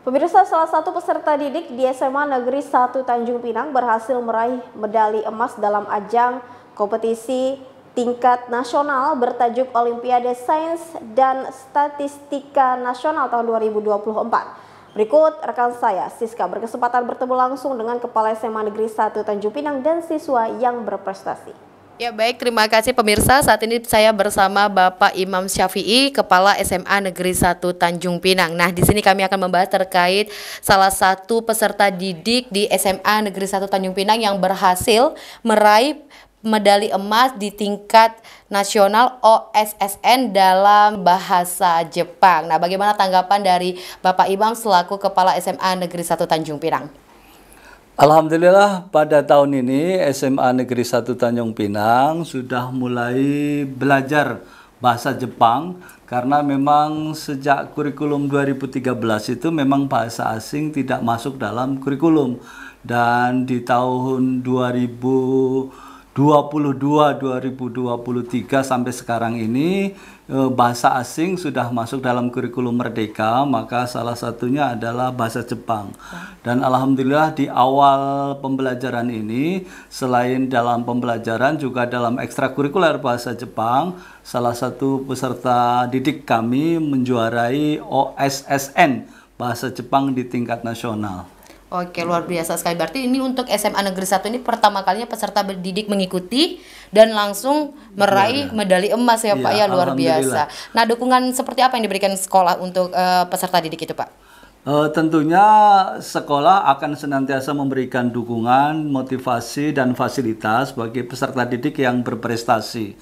Pemirsa, salah satu peserta didik di SMA Negeri 1 Tanjung Pinang berhasil meraih medali emas dalam ajang kompetisi tingkat nasional bertajuk Olimpiade Sains dan Statistika Nasional tahun 2024. Berikut rekan saya, Siska, berkesempatan bertemu langsung dengan Kepala SMA Negeri 1 Tanjung Pinang dan siswa yang berprestasi. Ya baik, terima kasih pemirsa. Saat ini saya bersama Bapak Imam Syafi'i, Kepala SMA Negeri 1 Tanjung Pinang. Nah, di sini kami akan membahas terkait salah satu peserta didik di SMA Negeri 1 Tanjung Pinang yang berhasil meraih medali emas di tingkat nasional OSSN dalam bahasa Jepang. Nah, bagaimana tanggapan dari Bapak Imam selaku Kepala SMA Negeri 1 Tanjung Pinang? Alhamdulillah pada tahun ini SMA Negeri 1 Tanjung Pinang sudah mulai belajar bahasa Jepang karena memang sejak kurikulum 2013 itu memang bahasa asing tidak masuk dalam kurikulum, dan di tahun 2022-2023 sampai sekarang ini bahasa asing sudah masuk dalam kurikulum Merdeka, maka salah satunya adalah bahasa Jepang. Dan alhamdulillah di awal pembelajaran ini, selain dalam pembelajaran juga dalam ekstrakurikuler bahasa Jepang, salah satu peserta didik kami menjuarai OSSN bahasa Jepang di tingkat nasional. Oke, luar biasa sekali. Berarti ini untuk SMA Negeri 1 ini pertama kalinya peserta didik mengikuti dan langsung meraih medali emas ya Pak, ya luar biasa. Nah, dukungan seperti apa yang diberikan sekolah untuk peserta didik itu Pak? Tentunya sekolah akan senantiasa memberikan dukungan, motivasi, dan fasilitas bagi peserta didik yang berprestasi.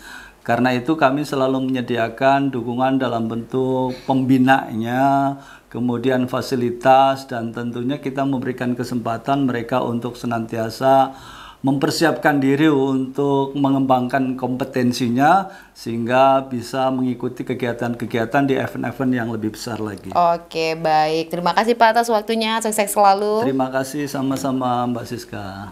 Karena itu kami selalu menyediakan dukungan dalam bentuk pembinaannya, kemudian fasilitas, dan tentunya kita memberikan kesempatan mereka untuk senantiasa mempersiapkan diri untuk mengembangkan kompetensinya sehingga bisa mengikuti kegiatan-kegiatan di event-event yang lebih besar lagi. Oke, baik. Terima kasih Pak atas waktunya. Sukses selalu. Terima kasih sama-sama Mbak Siska.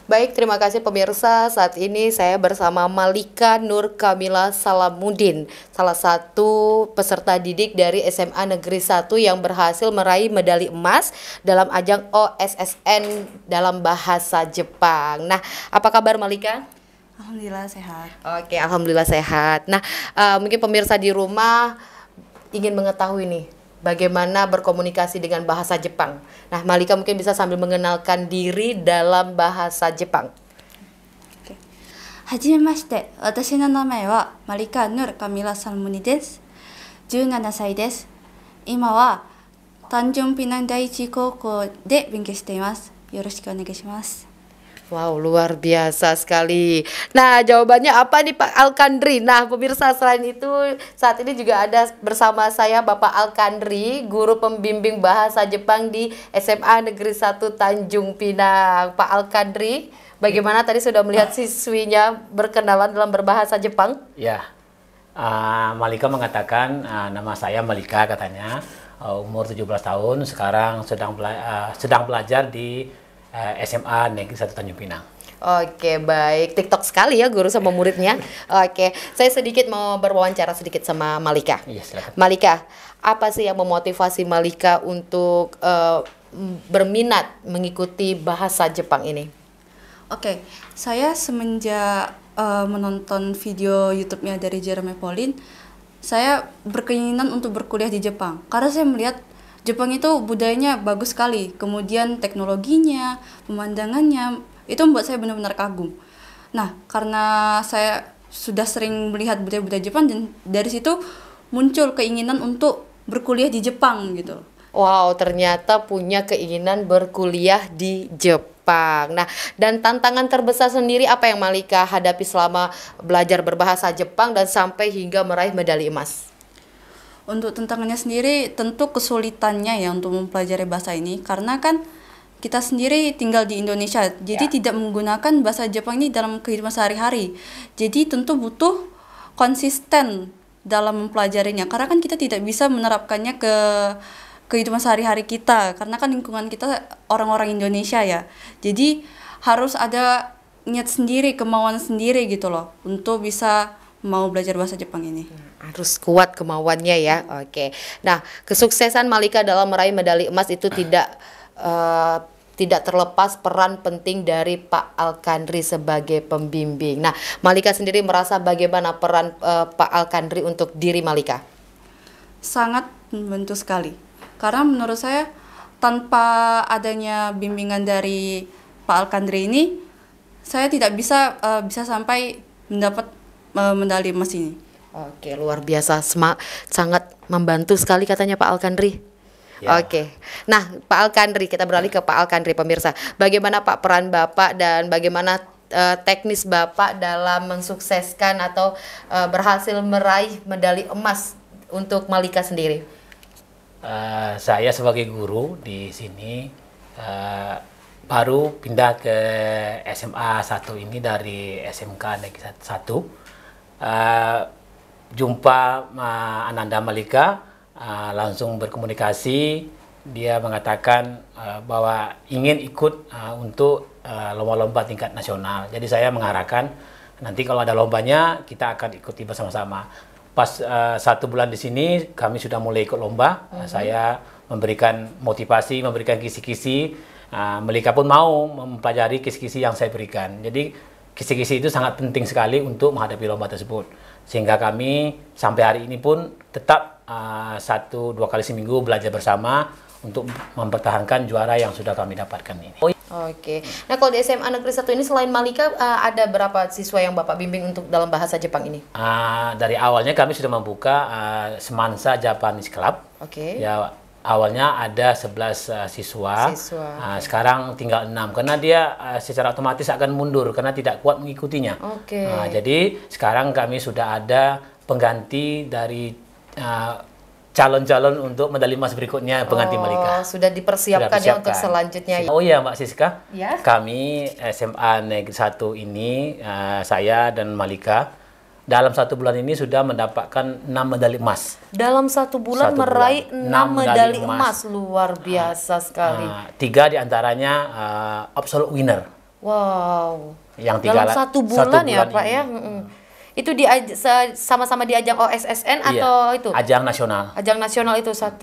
Baik, terima kasih pemirsa. Saat ini saya bersama Malika Nur Kamila Salamuddin, salah satu peserta didik dari SMA Negeri 1 yang berhasil meraih medali emas dalam ajang OSSN dalam bahasa Jepang. Nah, apa kabar Malika? Alhamdulillah sehat. Oke, alhamdulillah sehat. Nah, mungkin pemirsa di rumah ingin mengetahui nih, bagaimana berkomunikasi dengan bahasa Jepang. Nah, Malika mungkin bisa sambil mengenalkan diri dalam bahasa Jepang. Hajimemashite, watashi no namae wa Malika Nur Kamila Salamuddin desu. 17 歳です。今はTanjung Pinang Daiichi Koukouで勉強しています。よろしくお願いします。Wow, luar biasa sekali. Nah, jawabannya apa nih Pak Alkandri? Nah, pemirsa, selain itu saat ini juga ada bersama saya Bapak Alkandri, guru pembimbing bahasa Jepang di SMA Negeri 1 Tanjung Pinang. Pak Alkandri, bagaimana tadi sudah melihat siswinya berkenalan dalam berbahasa Jepang? Ya, Malika mengatakan nama saya Malika katanya, umur 17 tahun, sekarang sedang belajar di SMA Negeri 1 Tanjung Pinang. Oke, baik. TikTok sekali ya guru sama muridnya. Oke, saya sedikit mau berwawancara sedikit sama Malika. Iya, silakan. Malika, apa sih yang memotivasi Malika untuk berminat mengikuti bahasa Jepang ini? Oke, saya semenjak menonton video YouTube-nya dari Jeremy Pauline, saya berkeinginan untuk berkuliah di Jepang. Karena saya melihat Jepang itu budayanya bagus sekali, kemudian teknologinya, pemandangannya, itu membuat saya benar-benar kagum. Nah, karena saya sudah sering melihat budaya-budaya Jepang, dan dari situ muncul keinginan untuk berkuliah di Jepang gitu. Wow, ternyata punya keinginan berkuliah di Jepang. Nah, dan tantangan terbesar sendiri apa yang Malika hadapi selama belajar berbahasa Jepang dan sampai hingga meraih medali emas? Untuk tantangannya sendiri tentu kesulitannya ya untuk mempelajari bahasa ini, karena kan kita sendiri tinggal di Indonesia, jadi tidak menggunakan bahasa Jepang ini dalam kehidupan sehari-hari. Jadi tentu butuh konsisten dalam mempelajarinya, karena kan kita tidak bisa menerapkannya ke kehidupan sehari-hari kita, karena kan lingkungan kita orang-orang Indonesia ya. Jadi harus ada niat sendiri, kemauan sendiri gitu loh untuk bisa mau belajar bahasa Jepang ini. Harus kuat kemauannya ya. Oke. Nah, kesuksesan Malika dalam meraih medali emas itu tidak terlepas peran penting dari Pak Alkandri sebagai pembimbing. Nah, Malika sendiri merasa bagaimana peran Pak Alkandri untuk diri Malika? Sangat membantu sekali. Karena menurut saya tanpa adanya bimbingan dari Pak Alkandri ini, saya tidak bisa sampai mendapat medali emas ini. Oke, luar biasa, sangat membantu sekali katanya Pak Alkandri. Ya. Oke, nah Pak Alkandri, kita beralih ke Pak Alkandri pemirsa. Bagaimana Pak peran Bapak dan bagaimana teknis Bapak dalam mensukseskan atau berhasil meraih medali emas untuk Malika sendiri? Saya sebagai guru di sini baru pindah ke SMA 1 ini dari SMK Negeri 1. Jumpa Ananda Malika, langsung berkomunikasi. Dia mengatakan bahwa ingin ikut untuk lomba-lomba tingkat nasional. Jadi saya mengarahkan nanti kalau ada lombanya kita akan ikuti bersama-sama. Pas 1 bulan di sini kami sudah mulai ikut lomba. Saya memberikan motivasi, memberikan kisi-kisi. Malika pun mau mempelajari kisi-kisi yang saya berikan. Jadi kisi-kisi itu sangat penting sekali untuk menghadapi lomba tersebut. Sehingga kami sampai hari ini pun tetap 1-2 kali seminggu belajar bersama untuk mempertahankan juara yang sudah kami dapatkan ini. Oke, nah kalau di SMA Negeri 1 ini selain Malika ada berapa siswa yang Bapak bimbing untuk dalam bahasa Jepang ini? Dari awalnya kami sudah membuka Semansa Japanese Club. Oke. Ya, awalnya ada 11 siswa. Sekarang tinggal 6 karena dia secara otomatis akan mundur karena tidak kuat mengikutinya. Oke. Jadi sekarang kami sudah ada pengganti dari calon-calon untuk medali emas berikutnya, pengganti Malika. Sudah dipersiapkan ya untuk selanjutnya. Oh iya Mbak Siska, Ya. kami SMA Negeri 1 ini, saya dan Malika, dalam 1 bulan ini sudah mendapatkan 6 medali emas. Dalam 1 bulan meraih 6 medali emas, luar biasa sekali. 3 diantaranya absolute winner. Wow. Yang dalam 1 bulan ya Pak ya. Itu sama-sama di ajang OSSN atau itu? Ajang nasional. Ajang nasional itu 1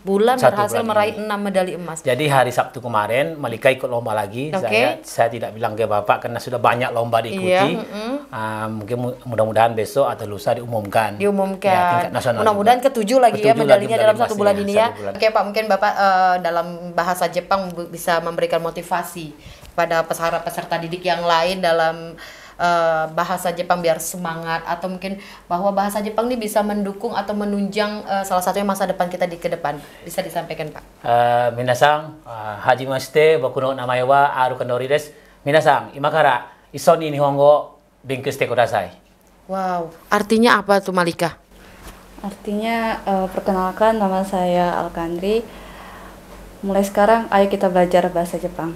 bulan berhasil meraih 6 medali emas. Jadi hari Sabtu kemarin Malika ikut lomba lagi. Saya tidak bilang ke Bapak karena sudah banyak lomba diikuti. Mungkin mudah-mudahan besok atau lusa diumumkan. Ya, tingkat nasional. Mudah-mudahan ke-7 lagi ya medalinya dalam 1 bulan ini ya. Oke Pak, mungkin Bapak dalam bahasa Jepang bisa memberikan motivasi pada peserta didik yang lain dalam bahasa Jepang biar semangat, atau mungkin bahwa bahasa Jepang ini bisa mendukung atau menunjang salah satunya masa depan kita ke depan. Bisa disampaikan Pak. Minasang, hajimashite, boku no namae wa Arukandori desu. Minasang, ima kara issou ni nihongo benkyou shite kudasai. Wow, artinya apa tuh Malika? Artinya perkenalkan, nama saya Alkandri. Mulai sekarang ayo kita belajar bahasa Jepang.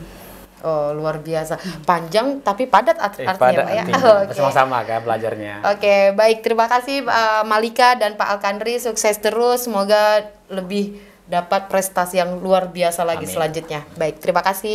Oh, luar biasa. Panjang tapi padat artinya Pak ya. Bersama-sama kan belajarnya. Oke, baik. Terima kasih Malika dan Pak Alkandri. Sukses terus. Semoga lebih dapat prestasi yang luar biasa lagi selanjutnya. Baik, terima kasih.